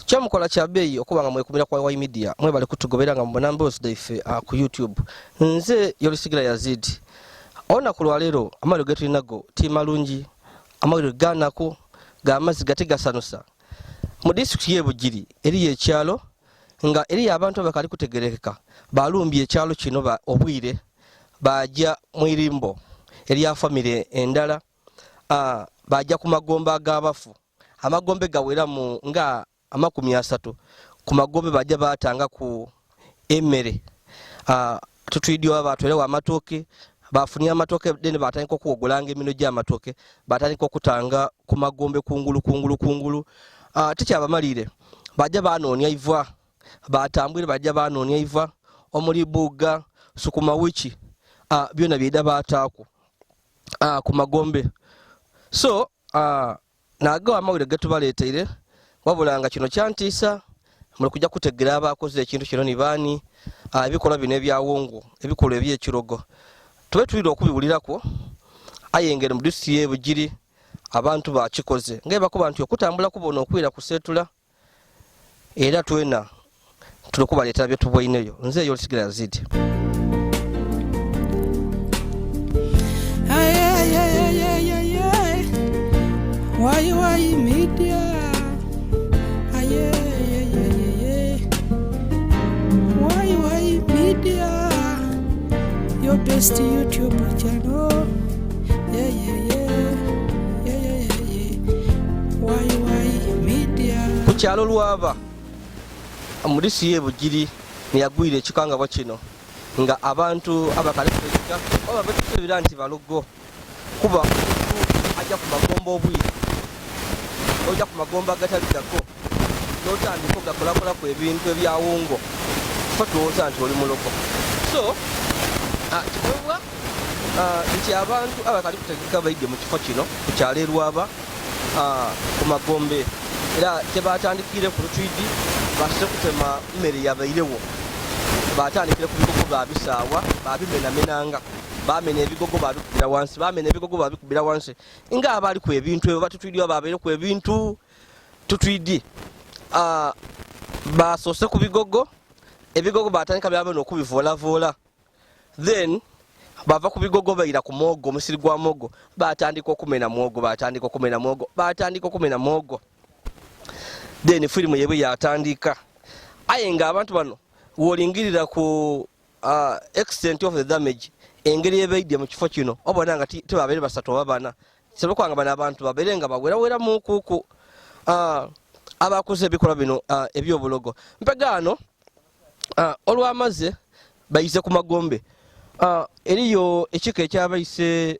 kyamukola kya bbeeyi okuba nga mwekumira kwa Y Media mwebale kutugobera nga mubona mboozi daife ku YouTube. Nze Yolisigira Yazid. Olunaku lwaleero amaliro ge tulinago ti malungi, amaliro ganako g'amazzi gategasanusa mu disitulikiti y'e Bugiri eriyo ekyalo nga eriyo abantu abakali kutegerekeka balumbye ekyalo kino obwire bajja mu irimbo erya famire endala bajja ku magombe ag'abafu. Amagombe gawera mu nga 30 ku magombe bajja batanga ku emere. Tutwidiwa batwelewa amatooke bafunia amatooke dene batandika okuwogolanga emino gy'amatooke batandika okutanga ku magombe kungulu. Tikyabamalire bajja banoonya iva batambwire bajja banoonya iva omuli buga sukuma wiki byona byeda bataako ku magombe. So nago amawulire getubaleeteire wabulanga kino kyantiisa muli kujja kutegera abakoze ekintu kino ni baani ebikola bino ebyawongo ebikola ebyekirogo tube tulira okubiwulirako ayengere mu disitulikiti y'e Bugiri abantu bakikoze ng'ebako bantu okutambula kubona okwira kusetula era twena tuli kubaleetera bye tubwaineyo. Nze Yolisigira Yazid. Why media? Why media? Your best YouTube channel. Why media? Kukyalo lwaba omulisi y'e Bugiri niyagwire ekikangabwa kino nga abantu abakalekeka oba betusubira nti balogo kuba ajja ku magomba obwire ojja ku magomba agatali gako n'otandika ogakolakolako ebintu ebyawongo fatulowooza nti oli mulogo. So kikolebwa nti abantu abakali kutegeka baidde mu kifo kino ku kyalo e Lwaba ku magombe era tebatandikire ku lutwidi basise kutema mmere yabairewo batandikire ku bigogo babisaawa babimenamenanga bamena ebigogo babikubira wansi bamena ebigogo babikubira wansi nga abali ku ebintu ebyo batutwidiwa babeere ku ebintu tutwidi basose ku bigogo ebigogo batandika byabona okubivoolavola then bava ku bigogo bayira ku mwogo omusiri gwa mwogo batandika okumena mwogo batandika okumena mwogo then firimu yebwe yatandika aye nga abantu bano wolingirira ku extent of the damage engeri ebeidde mu kifo kino obona nga tebabeere basatu oba bana sebakwanga bana abantu babeere nga bawerawera mu kuku abakoze ebikola bino ebyobulogo mpegano olwamaze bayise ku magombe eriyo ekika ekyabayise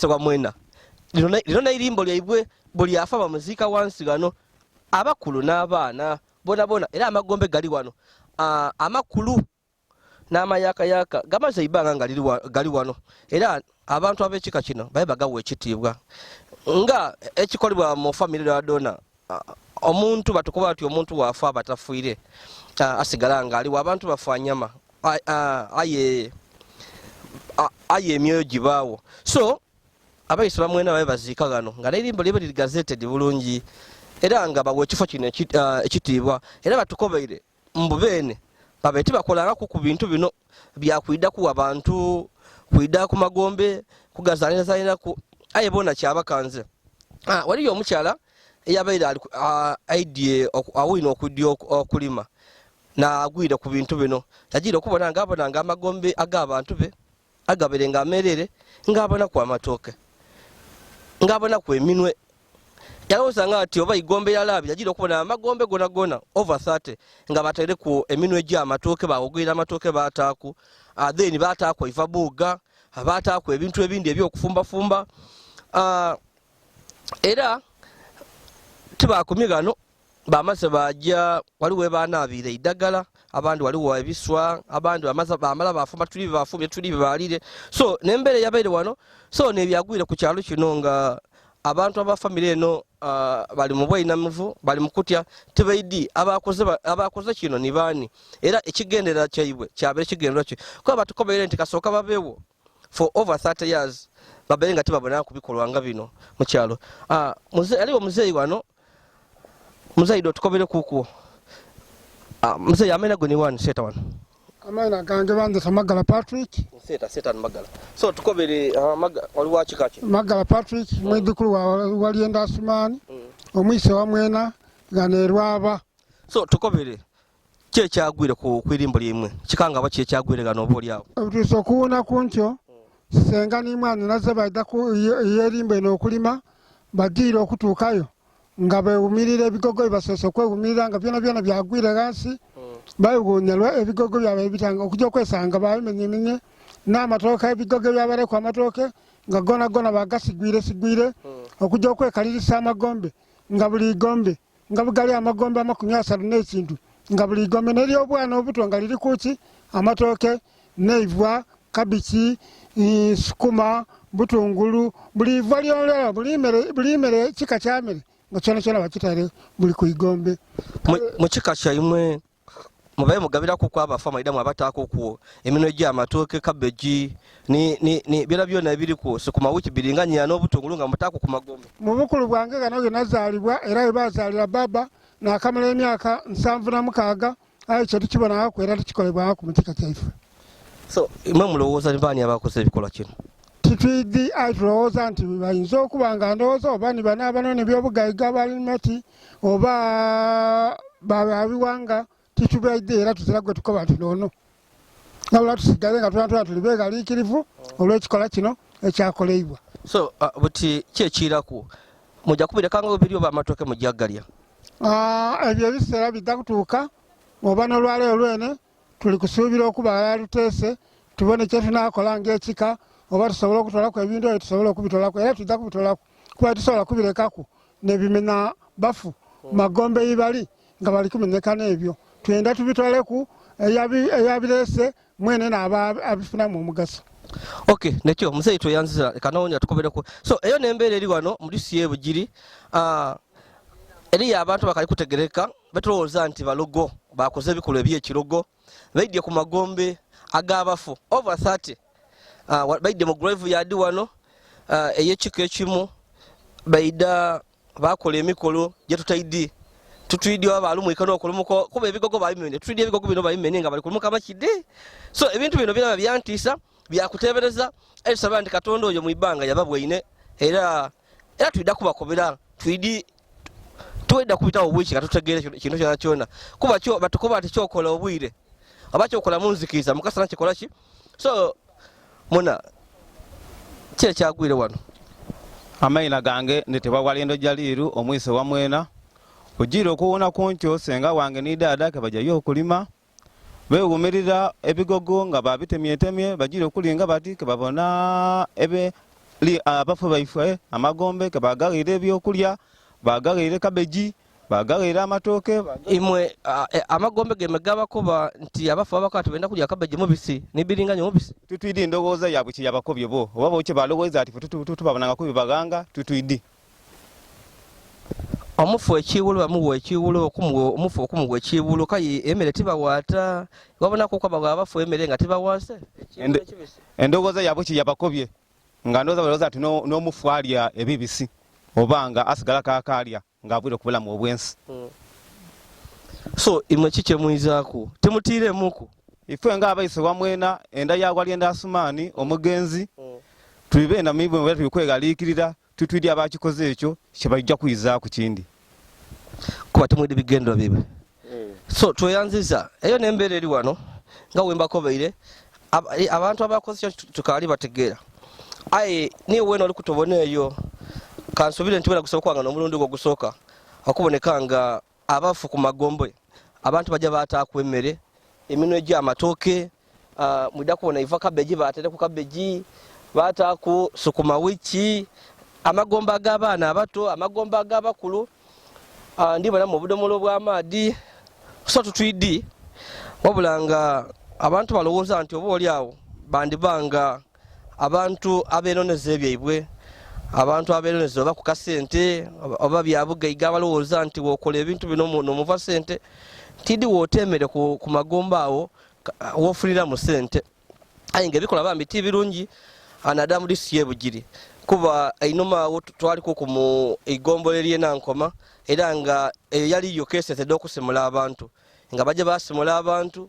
wa mwena lino nairimbo lyaibwe buli afa bamuziika wansi gano abakulu n'abaana bona era amagombe gali wano amakulu n'amayakayaka gamaze ibanga nga gali wano era abantu ab'ekika kino baye bagawa ekitiibwa nga ekikolebwa mu famire ya dona omuntu batukuba ati omuntu wafa batafuire asigala nga aliwo abantu bafa nyama aye emyoyo gibaawo. So abayise bamwena babe baziika gano nga nairimbo libe liri gazetted bulungi era nga bawe ekifo kino ekitiibwa era batukobeire mbubeene babeeti bakolangaku ku bintu bino byakwidda kuwa abantu kwidda ku magombe kugazanirazainaku aye bona kyabakanze. Waliyo omukyala eyabaire aidye awina okudya okulima n'agwire ku bintu bino yagira okubona nga amagombe ag'abantu be agabere nga amerere ng'abona ku amatooke ng'abona ku eminwe yalowooza nga ati oba igombe yalabi yagira okubona amagombe gona over 30 nga batere ku eminwe gy'amatooke bawogwira amatooke bataaku then bataaku iva buuga bataaku ebintu ebindi ebyokufumbafumba era tibakumye gano bamaze bajja waliwo ebanaabire eddagala abandi waliwo ebiswa abandi bamala bafumba tuli bafumye tuli balire. So n'embeera yabaire wano so nebyagwire ku kyalo kino nga abantu abafamire eno bali mu bwainamuvu bali mu kutya tebaidi abakoze kino ni baani era ekigendera kyaibwe kyabeere kigendera ki kuba batukobeere nti kasooka babeewo for over 30 years babeere nga tebabona kubikolwa nga bino mu kyalo. Aliwo muzeeyi wano Muzaido tukobere kuko. Mzee amena go ni one seta one. Amena gange bande Magala Patrick. Seta Magala. So tukobere waliwa chikachi. Magala Patrick mwidukuru walienda Asumani. Omwise wa mwena gane rwaba. So tukobere kye kyagwire ku kwirimbo limwe kikanga bakye kyagwire gano oboli awo obutuso kuuna kuntyo senga ni mwana naze baida ku yerimbe no kulima badiro okutukayo nga bewumirira ebigogo basoso kwewumirira nga byona byagwire gansi bayugonyalwa ebigogo byabe bitanga okujja kwesanga babimenyemenye n'amatoka ebigogo byabare kwa matoke nga gona bagasigwire okujja kwekalirisa amagombe nga buli gombe nga bugali amagombe amakunyasa n'ekintu nga buli gombe neri obwana obuto nga liri kuki amatoke neivwa kabichi sukuma butungulu buli valyo buli mere chika chamere nga cyona bakitare buli kuigombe mu chika cyayimwe mubaye mugabira ko kwabafa maidamu abatako ko emino gya amatoke kabeji ni bira byona biri ko sukuma wiki biringanya n'obutungulu nga mutako ku magombe mu bukulu bwange gano nazalibwa era bazalira baba na kamala emyaka 76 ayo cyo tukibona kwera tukikolebwa ku mutika cyaifu. So imwe mulowooza nibani abakoze ebikola kino titwidi aitulowooza nti bayinza okubanga ndowooza oba ni bana abanone byobugayiga balimati oba babiwanga titubaide era tuzira gwe tukoba nti nono nabula tusigale nga tuba tulibeegaliikirivu olw'ekikola kino ekyakoleibwa. So buti kyekirako mujja kubirekanga biri oba amatoke mujjagalya ebyo ebiseera bidda kutuuka oba n'olwaleero lwene tuli kusuubira okuba luteese tubone kye tunaakola ng'ekika oba tusobola okutolaku ebintu ebyo tusobola okubitolako era tujja kubitolako kuba tusobola kubirekaku nebimena bafu magombe yibali nga bali kumenyeka n'ebyo twenda tubitoleku eyabireese mwene n'aba abifunamu omugaso. Okay, nekyo muzeyi toyanzira kanoonya tukobereko. So eyo n'embeera eri wano muri siye bugiri eri abantu bakali kutegereka betulowooza nti balogo bakoze ebikolo ebyekirogo baidye ku magombe agabafu over 30 baidye mu grave yard wano eyekiko ekimu baida bakola emikolo gye tutaidi tutwidi abalumwika n'okulumuko kuba ebigogo babimene tutwidi ebigogo bino babimene nga bali kulumuka makide. So ebintu bino biraba byantisa byakutebereza ebisaba nti Katonda oyo mu ibanga yababweine era twida kubakobera twidi tweda kubita obwiki katutegere kintu kyona kuba kyo batukoba ati kyokola obwire abacho okola munzikiza mukasana kikola ki. So muna kye kyagwire wano amaina gange ndetebwa walendo jaliru omwise wa mwena ojiro okuwona kuntyo senga wange ni dada kabajayo okulima bewumirira ebigogo nga babitemyetemye bajiro kulinga bati kababona ebe abafu baifwe amagombe kabagalire ebyokulya bagalire kabeji bagalire amatoke imwe amagombe gemegaba koba nti abafu abakati benda kulya kabeji mubisi nibiringanya mubisi tutwidi ndowooza yabuki yabakobye bo oba boche balowooza ati tutubabonanga kubibaganga tutwidi omufu ekiwulo bamuwa ekiwulo omufu okumuwa ekiwulo kayi emere tibawata wabona ko kwaba abafu emere nga tibawase endowooza yabuki yabakobye nga ndowooza balowooza ati n'omufu alya ebibisi obanga asigala kakalya ngabwire kubulamu obwensi. So imwe kike muizaku temutire muku ifwe nga abaise wa mwena enda yagwalyenda Asumani omugenzi tulibenda mibwe bwe tukwegaliikirira tutwidi abakikoze ekyo kibajja kuiza ku kindi kuba temwidi bigendo bibe. So twoyanziza eyo n'embeera eri wano nga wembakobeire abantu abakoze tukali bategeera aye niwe wena oli kutobona eyo kansubire ntibera gusooka kwanga n'omulundi gwo gusooka okuboneka nga abafu ku magombe abantu bajja bataaku emmere emino egya amatoke mwida kubona iva kabeji batere ku kabeji bataaku sukuma wiki amagomba ag'abaana abato amagomba ag'abakulu ndibona mu budomolo bw'amaadi. So tutwidi wabula nga abantu balowooza nti oba oli awo bandibanga abantu abeenoneza ebyaibwe abantu abeenoneza oba ku kasente oba byabugayiga balowooza nti wokola ebintu bino nomuva sente tidi wootemere ku magomba awo wofunira mu sente aye nga ebikola bambi ti birungi anadamu lisiye bugiri kuba einuma twali ku mu igombole ly'Enankoma era nga yali yo kese tedo kusimula abantu nga baje basimula abantu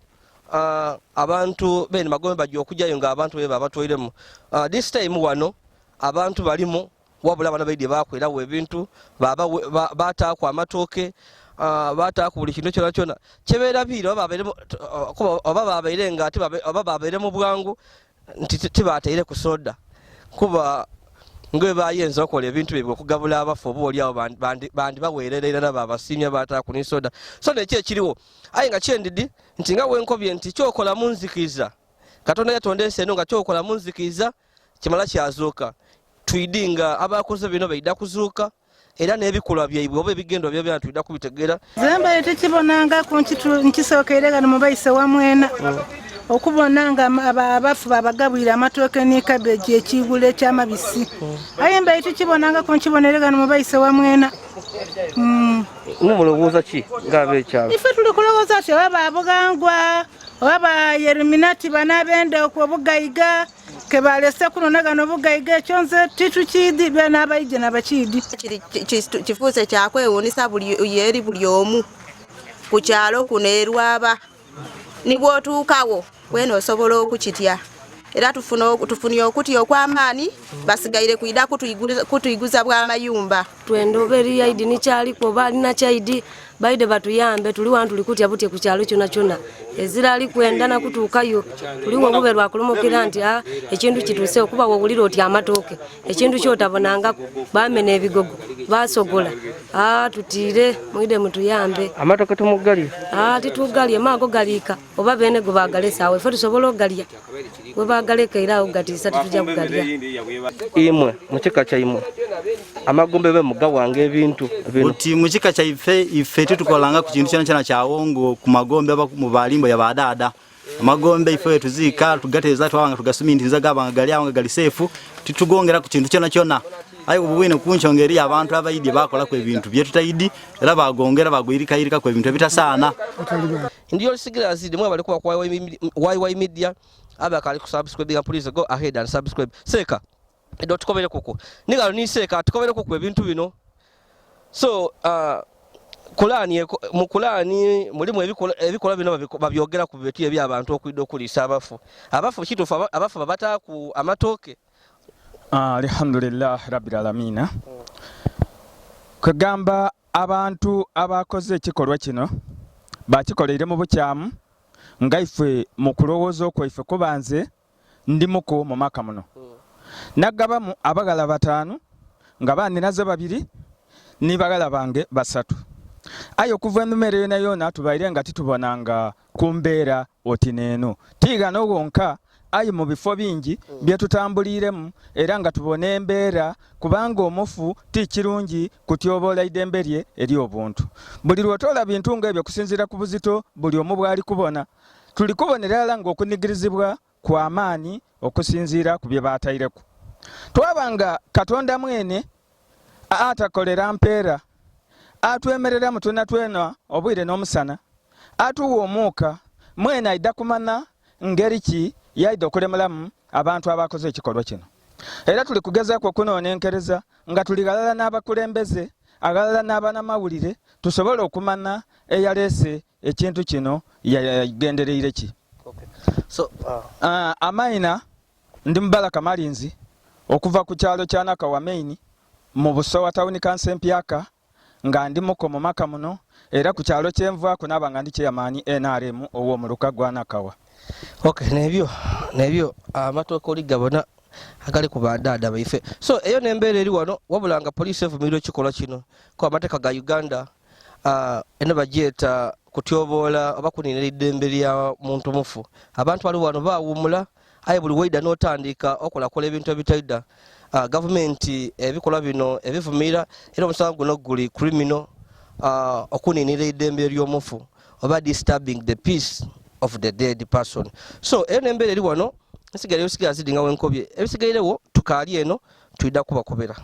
abantu bene magombe bajja okujjayo nga abantu beba abatwiremu this time wano abantu balimo wabula bana baidi bakwerawo ebintu bataako amatooke bataako buli kintu kyona kyebeera biira oba babeire nga oba babeire mu bwangu tibateire ku soda kuba ngwe bayenza okola ebintu bibwe okugabula abafu oba oli awo bandi baweerera era babasimya bataako ni soda so nekyo ekiriwo aye nga kyendidi nti nga wenkobye nti kyokola munzikiriza Katonda yatonda ensi eno nga kyokola munzikiriza kimala kyazuuka twidinga abakoze bino baida kuzuuka era n'ebikolwa byaibwe oba ebigendo byabyo twida kubitegera zemba tekibonanga ku nkisookere gano mu bayise wamwena okubona nga abafu babagabulira amatooke ne kabeji ekigule ky'amabisi aye mba tekibonanga ku nkibonere gano mu bayise wamwena mulowooza ki ngaabe ekyalo ife tuli kulowooza ti oba babugangwa oba bayeruminati banabenda okwobugayiga kebalese kunona gano bugayiga ekyo nze titukidi be n'abayije n'abakidi kifuuse kyakwewuunisa buli yeri buli omu ku kyalo kuno erwaba nibwo otuukawo wena osobola okukitya era tufunye okutya okw'amaani basigaire kwida kutuyiguza bw'amayumba twenda oba eri Yazid nikyaliko oba alina Yazid baide batuyambe tuli wanu tuli kutya butye ku kyalo kyona kyona ezira ali kwenda nakutuukayo tuliwo obube lwakulumukira nti ekintu kituuse okuba wowulira oti amatooke ekintu kyotabonanga bamena ebigogo basogola tutiire mwide mutuyambe amatooke tumugalye titugalye maago galiika oba bene go bagalesa awo ife tusobola ogalya we bagaleka era awo gatiisa titujja kugalya imwe mukika kyaimwe amagombe be mugawanga ebintu oti mukika kyaife tutukolanga ku kintu kyona kyawongo ku magombe aba mu balimbo ya badada amagombe ife tuziika tugateeza twawanga tugasumintiza gabanga gali awanga gali safe titugongera ku kintu kyona ayi ubuwine kunchongeri abantu abayidi bakola ku ebintu bye tutayidi era bagongera bagwirika ku ebintu bitasaana ndiyo Yolisigira Yazid mwe bali kuba kwa YY media abakali ku subscribe please go ahead and subscribe seka tukobere kuko nigalo ni seka tukobere kuko ebintu bino so kulani mukulani mulimu ebikola bino babyogera ku bitu ebyabantu okwidde okulisa abafu kitufu abafu babata ku amatooke alhamdulillah rabbil alamin kugamba abantu abakoze ekikolwa kino bakikoleire mu bukyamu nga ife mu kulowooza okwaife kubanze ndimuko mu maka muno nagabamu abagala 5 nga baninaze 2 ni bagala bange 3 ayo kuva nemere yona tubaire nga titubonanga kumbeera oti neeno tiga no wonka ayi mu bifo bingi bye tutambuliremu era nga tubone embeera kubanga omufu tikirungi kutyobola idembe lye eri obuntu buli lwotola bintu nga ebyo kusinzira ku buzito buli omu bwali kubona tuli kubonera nga okunigirizibwa kwa amaani okusinzira ku bye batayireko twabanga Katonda mwene atakolera mpeera atwemerera mutuna twena obwire n'omusana atuwa omuuka mwena aida kumana ngeri ki yaida okulemulamu abantu abakoze ekikolwa kino era tuli kugezaako okunoonenkereza nga tuli galala n'abakulembeze agalala n'abanamawulire tusobole okumana eyaleese ekintu kino yagendereire ki so amaina ndi Mubaraka Malinzi okuva ku kyalo kya Nakawa main mu Busowa town kansempyaka nga ndi muko mu maka muno era ku kyalo kyenva kunabanga ndi kyamaani NRM owo mu luka gwa Nakawa. Okay nebyo amatooke oli gabona agali ku badada baife so eyo nembeera eri wano wabulanga police evumiriro kikola kino ko amateeka ga Uganda ene bajeeta kutyobola oba kuninira iddembe lya muntu mufu abantu bali wano bawumula aye buli waida n'otandika okolakola ebintu ebitaida gavumenti ebikola bino ebivumira era omusango guno guli criminal okuninira iddembe ly'omufu oba disturbing the peace of the dead person so eyo nembeera eri wano nsigala Yolisigira Yazid nga wenkobye ebisigairewo tukaali eno tuyida kubakobera.